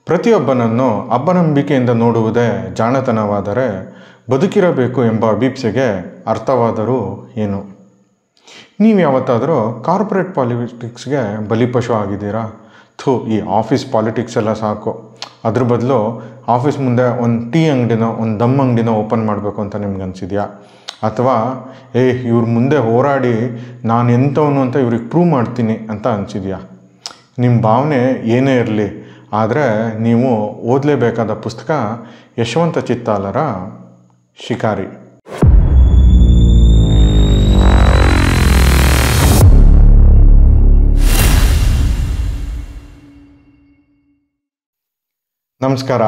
ಪ್ರತಿಯೊಬ್ಬನನ್ನು ಅಪನಂಬಿಕೆಯಿಂದ ನೋಡುವುದೇ ಜಾಣತನವಾದರೆ ಬದುಕಿರಬೇಕು ಎಂಬ ಅಭೀಪ್ಸೆಗೆ ಅರ್ಥವಾದರೂ ಏನು? ನೀವು ಯಾವತ್ತಾದರೂ ಕಾರ್ಪೊರೇಟ್ ಪಾಲಿಟಿಕ್ಸ್ಗೆ ಬಲಿಪಶು ಆಗಿದ್ದೀರಾ? ಈ ಆಫೀಸ್ ಪಾಲಿಟಿಕ್ಸ್ ಎಲ್ಲ ಸಾಕು, ಅದ್ರ ಬದಲು ಆಫೀಸ್ ಮುಂದೆ ಒಂದು ಟೀ ಅಂಗಡಿನೋ ಒಂದು ದಮ್ ಅಂಗಡಿನೋ ಓಪನ್ ಮಾಡಬೇಕು ಅಂತ ನಿಮ್ಗೆ ಅನಿಸಿದೆಯಾ? ಅಥವಾ ಇವ್ರ ಮುಂದೆ ಹೋರಾಡಿ ನಾನು ಎಂಥವನು ಅಂತ ಇವ್ರಿಗೆ ಪ್ರೂವ್ ಮಾಡ್ತೀನಿ ಅಂತ ಅನಿಸಿದೆಯಾ? ನಿಮ್ಮ ಭಾವನೆ ಏನೇ ಇರಲಿ, ಆದರೆ ನೀವು ಓದಲೇಬೇಕಾದ ಪುಸ್ತಕ ಯಶವಂತ ಚಿತ್ತಾಲರ ಶಿಕಾರಿ. ನಮಸ್ಕಾರ,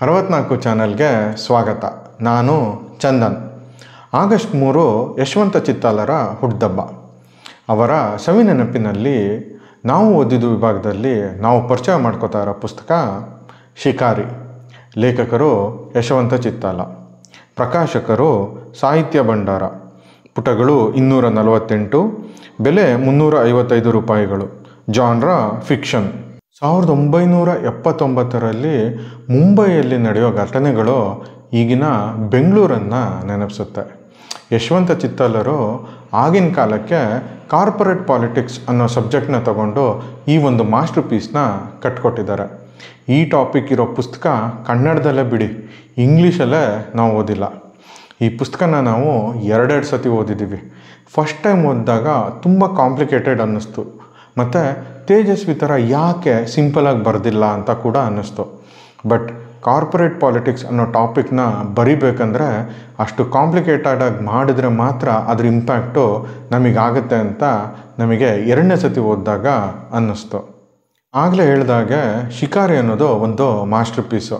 64 ಚಾನಲ್ಗೆ ಸ್ವಾಗತ. ನಾನು ಚಂದನ್. ಆಗಸ್ಟ್ 3 ಯಶವಂತ ಚಿತ್ತಾಲರ ಹುಟ್ಟುಹಬ್ಬ. ಅವರ ಸವಿನೆನಪಿನಲ್ಲಿ ನಾವು ಓದಿದ ವಿಭಾಗದಲ್ಲಿ ನಾವು ಪರಿಚಯ ಮಾಡ್ಕೋತಾ ಇರೋ ಪುಸ್ತಕ ಶಿಕಾರಿ. ಲೇಖಕರು ಯಶವಂತ ಚಿತ್ತಾಲ, ಪ್ರಕಾಶಕರು ಸಾಹಿತ್ಯ ಭಂಡಾರ. ಪುಟಗಳು 248, ಬೆಲೆ 355 ರೂಪಾಯಿಗಳು. Genre fiction. 1979ರಲ್ಲಿ ಮುಂಬೈಯಲ್ಲಿ ನಡೆಯೋ ಘಟನೆಗಳು ಈಗಿನ ಬೆಂಗಳೂರನ್ನು ನೆನಪಿಸುತ್ತೆ. ಯಶವಂತ ಚಿತ್ತಾಲರು ಆಗಿನ ಕಾಲಕ್ಕೆ ಕಾರ್ಪೊರೇಟ್ ಪಾಲಿಟಿಕ್ಸ್ ಅನ್ನೋ ಸಬ್ಜೆಕ್ಟ್ನ ತಗೊಂಡು ಈ ಒಂದು ಮಾಸ್ಟರ್ ಪೀಸ್ನ ಕಟ್ಕೊಟ್ಟಿದ್ದಾರೆ. ಈ ಟಾಪಿಕ್ ಇರೋ ಪುಸ್ತಕ ಕನ್ನಡದಲ್ಲೇ ಬಿಡಿ, ಇಂಗ್ಲೀಷಲ್ಲೇ ನಾವು ಓದಿಲ್ಲ. ಈ ಪುಸ್ತಕನ ನಾವು 2 ಸತಿ ಓದಿದ್ದೀವಿ. ಫಸ್ಟ್ ಟೈಮ್ ಓದಿದಾಗ ತುಂಬ ಕಾಂಪ್ಲಿಕೇಟೆಡ್ ಅನ್ನಿಸ್ತು, ಮತ್ತು ತೇಜಸ್ವಿ ಥರ ಯಾಕೆ ಸಿಂಪಲಾಗಿ ಬರೆದಿಲ್ಲ ಅಂತ ಕೂಡ ಅನ್ನಿಸ್ತು. ಬಟ್ ಕಾರ್ಪೊರೇಟ್ ಪಾಲಿಟಿಕ್ಸ್ ಅನ್ನೋ ಟಾಪಿಕ್ನ ಬರಿಬೇಕಂದ್ರೆ ಅಷ್ಟು ಕಾಂಪ್ಲಿಕೇಟೆಡಾಗಿ ಮಾಡಿದರೆ ಮಾತ್ರ ಅದ್ರ ಇಂಪ್ಯಾಕ್ಟು ನಮಗಾಗುತ್ತೆ ಅಂತ ನಮಗೆ 2ನೇ ಸತಿ ಓದಿದಾಗ ಅನ್ನಿಸ್ತು. ಆಗಲೇ ಹೇಳಿದಾಗೆ ಶಿಕಾರಿ ಅನ್ನೋದು ಒಂದು ಮಾಸ್ಟರ್ ಪೀಸು.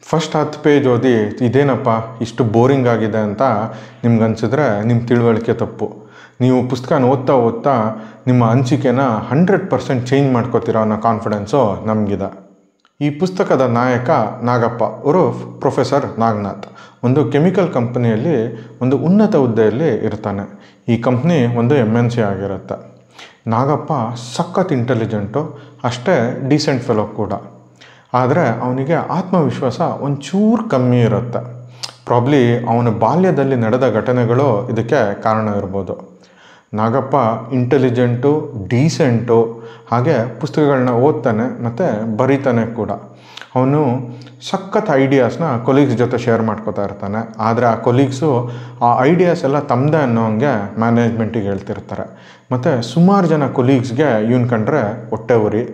ಫಸ್ಟ್ 10 ಪೇಜ್ ಓದಿ ಇದೇನಪ್ಪ ಇಷ್ಟು ಬೋರಿಂಗ್ ಆಗಿದೆ ಅಂತ ನಿಮ್ಗನ್ಸಿದ್ರೆ ನಿಮ್ಮ ತಿಳುವಳಿಕೆ ತಪ್ಪು. ನೀವು ಪುಸ್ತಕನ ಓದ್ತಾ ನಿಮ್ಮ ಅನಿಸಿಕೆನ 100% ಚೇಂಜ್ ಮಾಡ್ಕೋತೀರ ಅನ್ನೋ ಕಾನ್ಫಿಡೆನ್ಸು ನಮಗಿದೆ. ಈ ಪುಸ್ತಕದ ನಾಯಕ ನಾಗಪ್ಪ ಉರುಫ್ ಪ್ರೊಫೆಸರ್ ನಾಗನಾಥ್ ಒಂದು ಕೆಮಿಕಲ್ ಕಂಪನಿಯಲ್ಲಿ ಒಂದು ಉನ್ನತ ಹುದ್ದೆಯಲ್ಲಿ ಇರ್ತಾನೆ. ಈ ಕಂಪ್ನಿ ಒಂದು MNC ಆಗಿರುತ್ತೆ. ನಾಗಪ್ಪ ಸಖತ್ ಇಂಟೆಲಿಜೆಂಟು, ಅಷ್ಟೇ ಡೀಸೆಂಟ್ ಫೆಲೋ ಕೂಡ. ಆದರೆ ಅವನಿಗೆ ಆತ್ಮವಿಶ್ವಾಸ ಒಂಚೂರು ಕಮ್ಮಿ ಇರುತ್ತೆ. ಪ್ರಾಬ್ಲಿ ಅವನ ಬಾಲ್ಯದಲ್ಲಿ ನಡೆದ ಘಟನೆಗಳು ಇದಕ್ಕೆ ಕಾರಣ ಇರ್ಬೋದು. ನಾಗಪ್ಪ ಇಂಟೆಲಿಜೆಂಟು, ಡೀಸೆಂಟು, ಹಾಗೆ ಪುಸ್ತಕಗಳನ್ನ ಓದ್ತಾನೆ ಮತ್ತು ಬರೀತಾನೆ ಕೂಡ. ಅವನು ಸಖತ್ ಐಡಿಯಾಸ್ನ ಕೊಲೀಗ್ಸ್ ಜೊತೆ ಶೇರ್ ಮಾಡ್ಕೋತಾ ಇರ್ತಾನೆ. ಆದರೆ ಆ ಕೊಲೀಗ್ಸು ಆ ಐಡಿಯಾಸ್ ಎಲ್ಲ ತಮ್ಮದೇ ಅನ್ನೋ ಹಂಗೆ ಮ್ಯಾನೇಜ್ಮೆಂಟಿಗೆ ಹೇಳ್ತಿರ್ತಾರೆ. ಮತ್ತು ಸುಮಾರು ಜನ ಕೊಲೀಗ್ಸ್ಗೆ ಇವನ್ ಕಂಡ್ರೆ ಹೊಟ್ಟೆ ಉರಿ.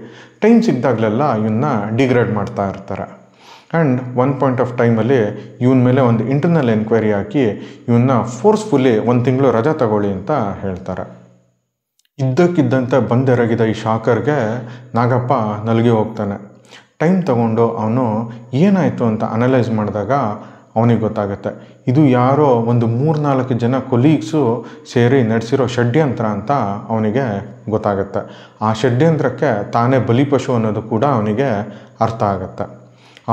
ಟೈಮ್ ಸಿಕ್ಕಿದಾಗಲೆಲ್ಲ ಇವನ್ನ ಡಿಗ್ರೇಡ್ ಮಾಡ್ತಾ ಇರ್ತಾರೆ. ಆ್ಯಂಡ್ ಒನ್ ಪಾಯಿಂಟ್ ಆಫ್ ಟೈಮಲ್ಲಿ ಇವನ ಮೇಲೆ ಒಂದು ಇಂಟರ್ನಲ್ ಎನ್ಕ್ವೈರಿ ಹಾಕಿ ಇವನ್ನ ಫೋರ್ಸ್ಫುಲ್ಲಿ 1 ತಿಂಗಳು ರಜಾ ತಗೊಳ್ಳಿ ಅಂತ ಹೇಳ್ತಾರೆ. ಇದ್ದಕ್ಕಿದ್ದಂತೆ ಬಂದೆರಗಿದ ಈ ಶಾಕರ್ಗೆ ನಾಗಪ್ಪ ನಲುಗಿ ಹೋಗ್ತಾನೆ. ಟೈಮ್ ತಗೊಂಡು ಅವನು ಏನಾಯಿತು ಅಂತ ಅನಲೈಸ್ ಮಾಡಿದಾಗ ಅವನಿಗೆ ಗೊತ್ತಾಗುತ್ತೆ, ಇದು ಯಾರೋ ಒಂದು 3-4 ಜನ ಕೊಲೀಗ್ಸು ಸೇರಿ ನಡೆಸಿರೋ ಷಡ್ಯಂತ್ರ ಅಂತ ಅವನಿಗೆ ಗೊತ್ತಾಗುತ್ತೆ. ಆ ಷಡ್ಯಂತ್ರಕ್ಕೆ ತಾನೇ ಬಲಿಪಶು ಅನ್ನೋದು ಕೂಡ ಅವನಿಗೆ ಅರ್ಥ ಆಗುತ್ತೆ.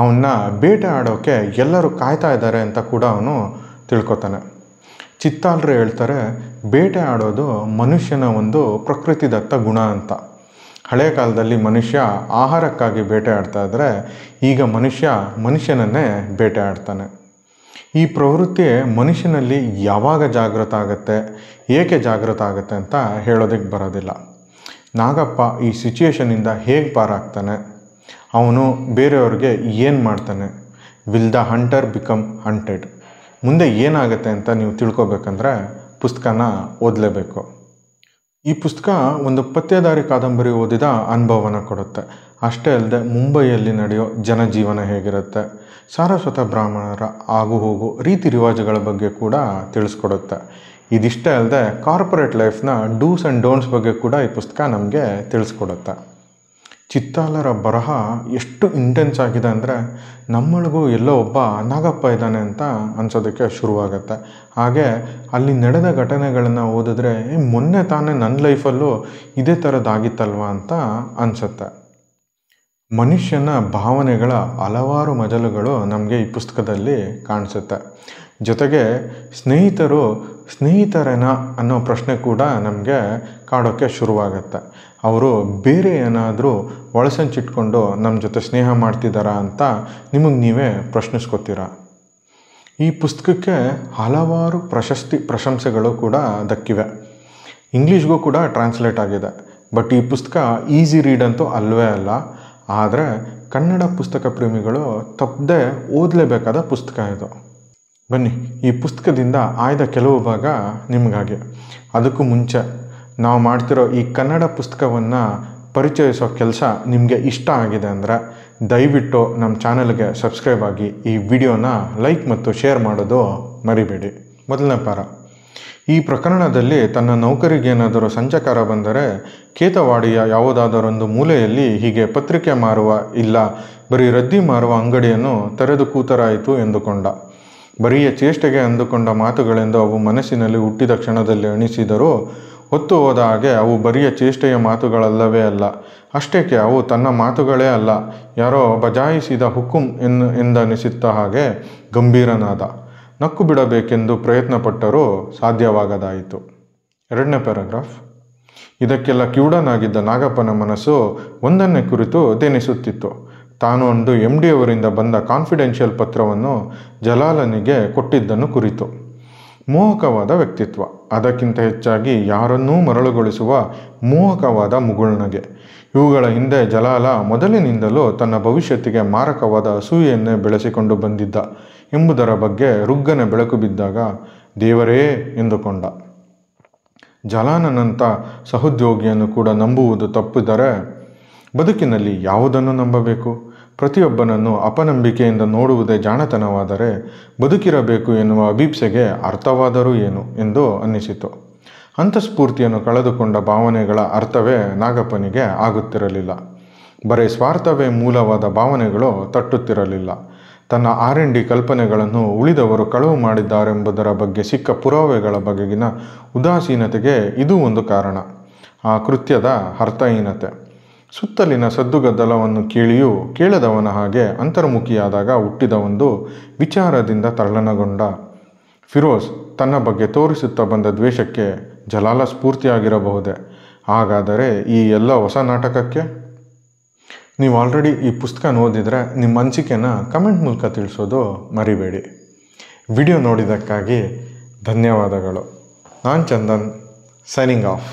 ಅವನ್ನ ಬೇಟೆ ಆಡೋಕ್ಕೆ ಎಲ್ಲರೂ ಕಾಯ್ತಾ ಇದ್ದಾರೆ ಅಂತ ಕೂಡ ಅವನು ತಿಳ್ಕೊತಾನೆ. ಚಿತ್ತಾಲರು ಹೇಳ್ತಾರೆ, ಬೇಟೆ ಆಡೋದು ಮನುಷ್ಯನ ಒಂದು ಪ್ರಕೃತಿದತ್ತ ಗುಣ ಅಂತ. ಹಳೆಯ ಕಾಲದಲ್ಲಿ ಮನುಷ್ಯ ಆಹಾರಕ್ಕಾಗಿ ಬೇಟೆ ಆಡ್ತಾ ಇದ್ದರೆ ಈಗ ಮನುಷ್ಯನನ್ನೇ ಬೇಟೆ ಆಡ್ತಾನೆ. ಈ ಪ್ರವೃತ್ತಿ ಮನುಷ್ಯನಲ್ಲಿ ಯಾವಾಗ ಜಾಗೃತ ಆಗುತ್ತೆ, ಏಕೆ ಜಾಗೃತ ಆಗುತ್ತೆ ಅಂತ ಹೇಳೋದಕ್ಕೆ ಬರೋದಿಲ್ಲ. ನಾಗಪ್ಪ ಈ ಸಿಚುಯೇಷನಿಂದ ಹೇಗೆ ಪಾರಾಗ್ತಾನೆ, ಅವನು ಬೇರೆಯವ್ರಿಗೆ ಏನು ಮಾಡ್ತಾನೆ, will the hunter become hunted, ಮುಂದೆ ಏನಾಗುತ್ತೆ ಅಂತ ನೀವು ತಿಳ್ಕೊಬೇಕಂದ್ರೆ ಪುಸ್ತಕನ ಓದಲೇಬೇಕು. ಈ ಪುಸ್ತಕ ಒಂದು ಪತ್ತೇದಾರಿ ಕಾದಂಬರಿ ಓದಿದ ಅನುಭವನ ಕೊಡುತ್ತೆ. ಅಷ್ಟೇ ಅಲ್ಲದೆ ಮುಂಬೈಯಲ್ಲಿ ನಡೆಯೋ ಜನಜೀವನ ಹೇಗಿರುತ್ತೆ, ಸಾರಸ್ವತ ಬ್ರಾಹ್ಮಣರ ಆಗು ಹೋಗು ರೀತಿ ರಿವಾಜುಗಳ ಬಗ್ಗೆ ಕೂಡ ತಿಳಿಸ್ಕೊಡುತ್ತೆ. ಇದಿಷ್ಟೇ ಅಲ್ಲದೆ ಕಾರ್ಪೊರೇಟ್ ಲೈಫ್ನ ಡೂಸ್ ಆ್ಯಂಡ್ ಡೋಂಟ್ಸ್ ಬಗ್ಗೆ ಕೂಡ ಈ ಪುಸ್ತಕ ನಮಗೆ ತಿಳಿಸ್ಕೊಡುತ್ತೆ. ಚಿತ್ತಾಲರ ಬರಹ ಎಷ್ಟು ಇಂಟೆನ್ಸ್ ಆಗಿದೆ ಅಂದರೆ ನಮ್ಮೊಳಗೂ ಎಲ್ಲೋ ಒಬ್ಬ ನಾಗಪ್ಪ ಇದ್ದಾನೆ ಅಂತ ಅನ್ಸೋದಕ್ಕೆ ಶುರುವಾಗುತ್ತೆ. ಹಾಗೆ ಅಲ್ಲಿ ನಡೆದ ಘಟನೆಗಳನ್ನು ಓದಿದ್ರೆ ಮೊನ್ನೆ ತಾನೇ ನನ್ನ ಲೈಫಲ್ಲೂ ಇದೇ ಥರದ್ದಾಗಿತ್ತಲ್ವ ಅಂತ ಅನಿಸುತ್ತೆ. ಮನುಷ್ಯನ ಭಾವನೆಗಳ ಹಲವಾರು ಮಜಲುಗಳು ನಮಗೆ ಈ ಪುಸ್ತಕದಲ್ಲಿ ಕಾಣಿಸುತ್ತೆ. ಜೊತೆಗೆ ಸ್ನೇಹಿತರೇನಾ ಅನ್ನೋ ಪ್ರಶ್ನೆ ಕೂಡ ನಮಗೆ ಕಾಡೋಕ್ಕೆ ಶುರುವಾಗತ್ತೆ. ಅವರು ಬೇರೆ ಏನಾದರೂ ಒಳಸಂಚಿಟ್ಕೊಂಡು ನಮ್ಮ ಜೊತೆ ಸ್ನೇಹ ಮಾಡ್ತಿದ್ದಾರಾ ಅಂತ ನಿಮಗೆ ನೀವೇ ಪ್ರಶ್ನಿಸ್ಕೊತೀರ. ಈ ಪುಸ್ತಕಕ್ಕೆ ಹಲವಾರು ಪ್ರಶಂಸೆಗಳು ಕೂಡ ದಕ್ಕಿವೆ. ಇಂಗ್ಲೀಷ್ಗೂ ಕೂಡ ಟ್ರಾನ್ಸ್ಲೇಟ್ ಆಗಿದೆ. ಬಟ್ ಈ ಪುಸ್ತಕ ಈಸಿ ರೀಡ್ ಅಂತೂ ಅಲ್ಲವೇ ಅಲ್ಲ. ಆದರೆ ಕನ್ನಡ ಪುಸ್ತಕ ಪ್ರೇಮಿಗಳು ತಪ್ಪದೆ ಓದಲೇಬೇಕಾದ ಪುಸ್ತಕ ಇದು. ಬನ್ನಿ, ಈ ಪುಸ್ತಕದಿಂದ ಆಯ್ದ ಕೆಲವು ಭಾಗ ನಿಮಗಾಗಿ. ಅದಕ್ಕೂ ಮುಂಚೆ ನಾವು ಮಾಡ್ತಿರೋ ಈ ಕನ್ನಡ ಪುಸ್ತಕವನ್ನು ಪರಿಚಯಿಸೋ ಕೆಲಸ ನಿಮಗೆ ಇಷ್ಟ ಆಗಿದೆ ಅಂದರೆ ದಯವಿಟ್ಟು ನಮ್ಮ ಚಾನಲ್ಗೆ ಸಬ್ಸ್ಕ್ರೈಬ್ ಆಗಿ ಈ ವಿಡಿಯೋನ ಲೈಕ್ ಮತ್ತು ಶೇರ್ ಮಾಡೋದು ಮರಿಬೇಡಿ. ಮೊದಲನೇ ಪಾರ. ಈ ಪ್ರಕರಣದಲ್ಲಿ ತನ್ನ ನೌಕರಿಗೇನಾದರೂ ಸಂಚಕಾರ ಬಂದರೆ ಕೇತವಾಡಿಯ ಯಾವುದಾದರೊಂದು ಮೂಲೆಯಲ್ಲಿ ಹೀಗೆ ಪತ್ರಿಕೆ ಮಾರುವ ಇಲ್ಲ ಬರೀ ರದ್ದಿ ಮಾರುವ ಅಂಗಡಿಯನ್ನು ತೆರೆದು ಕೂತರಾಯಿತು ಎಂದುಕೊಂಡ. ಬರಿಯ ಚೇಷ್ಟೆಗೆ ಅಂದುಕೊಂಡ ಮಾತುಗಳೆಂದು ಅವು ಮನಸ್ಸಿನಲ್ಲಿ ಹುಟ್ಟಿದ ಕ್ಷಣದಲ್ಲಿ ಅನಿಸಿದರೂ ಹೊತ್ತು ಹೋದ ಹಾಗೆ ಅವು ಬರಿಯ ಚೇಷ್ಟೆಯ ಮಾತುಗಳಲ್ಲವೇ ಅಲ್ಲ. ಅಷ್ಟೇಕೆ ಅವು ತನ್ನ ಮಾತುಗಳೇ ಅಲ್ಲ, ಯಾರೋ ಬಜಾಯಿಸಿದ ಹುಕುಂ ಎಂದನಿಸುತ್ತ ಹಾಗೆ ಗಂಭೀರನಾದ. ನಕ್ಕು ಬಿಡಬೇಕೆಂದು ಪ್ರಯತ್ನಪಟ್ಟರೂ ಸಾಧ್ಯವಾಗದಾಯಿತು. 2ನೇ ಪ್ಯಾರಾಗ್ರಾಫ್. ಇದಕ್ಕೆಲ್ಲ ಕಿವುಡನಾಗಿದ್ದ ನಾಗಪ್ಪನ ಮನಸ್ಸು ಒಂದನ್ನೇ ಕುರಿತು ಧ್ಯಾನಿಸುತ್ತಿತ್ತು. ತಾನು ಒಂದು MD ಅವರಿಂದ ಬಂದ ಕಾನ್ಫಿಡೆನ್ಷಿಯಲ್ ಪತ್ರವನ್ನು ಜಲಾಲನಿಗೆ ಕೊಟ್ಟಿದ್ದನ್ನು ಕುರಿತು. ಮೋಹಕವಾದ ವ್ಯಕ್ತಿತ್ವ, ಅದಕ್ಕಿಂತ ಹೆಚ್ಚಾಗಿ ಯಾರನ್ನೂ ಮರಳುಗೊಳಿಸುವ ಮೋಹಕವಾದ ಮುಗುಳ್ನಗೆ. ಇವುಗಳ ಹಿಂದೆ ಜಲಾಲ ಮೊದಲಿನಿಂದಲೂ ತನ್ನ ಭವಿಷ್ಯತ್ತಿಗೆ ಮಾರಕವಾದ ಅಸೂಯೆಯನ್ನೇ ಬೆಳೆಸಿಕೊಂಡು ಬಂದಿದ್ದ ಎಂಬುದರ ಬಗ್ಗೆ ರುಗ್ಗನೆ ಬೆಳಕು ಬಿದ್ದಾಗ ದೇವರೇ ಎಂದುಕೊಂಡ. ಜಲಾಲನಂಥ ಸಹೋದ್ಯೋಗಿಯನ್ನು ಕೂಡ ನಂಬುವುದು ತಪ್ಪಿದರೆ ಬದುಕಿನಲ್ಲಿ ಯಾವುದನ್ನು ನಂಬಬೇಕು? ಪ್ರತಿಯೊಬ್ಬನನ್ನು ಅಪನಂಬಿಕೆಯಿಂದ ನೋಡುವುದೇ ಜಾಣತನವಾದರೆ ಬದುಕಿರಬೇಕು ಎನ್ನುವ ಅಭೀಪ್ಸೆಗೆ ಅರ್ಥವಾದರೂ ಏನು ಎಂದು ಅನ್ನಿಸಿತು. ಅಂತಃಸ್ಫೂರ್ತಿಯನ್ನು ಕಳೆದುಕೊಂಡ ಭಾವನೆಗಳ ಅರ್ಥವೇ ನಾಗಪ್ಪನಿಗೆ ಆಗುತ್ತಿರಲಿಲ್ಲ. ಬರೀ ಸ್ವಾರ್ಥವೇ ಮೂಲವಾದ ಭಾವನೆಗಳು ತಟ್ಟುತ್ತಿರಲಿಲ್ಲ. ತನ್ನ R&D ಕಲ್ಪನೆಗಳನ್ನು ಉಳಿದವರು ಕಳುವು ಮಾಡಿದ್ದಾರೆಂಬುದರ ಬಗ್ಗೆ ಸಿಕ್ಕ ಪುರಾವೆಗಳ ಬಗೆಗಿನ ಉದಾಸೀನತೆಗೆ ಇದು ಒಂದು ಕಾರಣ. ಆ ಕೃತ್ಯದ ಅರ್ಥಹೀನತೆ. ಸುತ್ತಲಿನ ಸದ್ದುಗದ್ದಲವನ್ನು ಕೇಳಿಯೂ ಕೇಳದವನ ಹಾಗೆ ಅಂತರ್ಮುಖಿಯಾದಾಗ ಹುಟ್ಟಿದ ಒಂದು ವಿಚಾರದಿಂದ ತಲ್ಲಣಗೊಂಡ ಫಿರೋಜ್ ತನ್ನ ಬಗ್ಗೆ ತೋರಿಸುತ್ತಾ ಬಂದ ದ್ವೇಷಕ್ಕೆ ಜಲಾಲ ಸ್ಫೂರ್ತಿಯಾಗಿರಬಹುದೇ? ಹಾಗಾದರೆ ಈ ಎಲ್ಲ ಹೊಸ ನಾಟಕಕ್ಕೆ? ನೀವು ಆಲ್ರೆಡಿ ಈ ಪುಸ್ತಕ ಓದಿದರೆ ನಿಮ್ಮ ಅನಿಸಿಕೆನ ಕಮೆಂಟ್ ಮೂಲಕ ತಿಳಿಸೋದು ಮರಿಬೇಡಿ. ವಿಡಿಯೋ ನೋಡಿದ್ದಕ್ಕಾಗಿ ಧನ್ಯವಾದಗಳು. ನಾನು ಚಂದನ್, ಸೈನಿಂಗ್ ಆಫ್.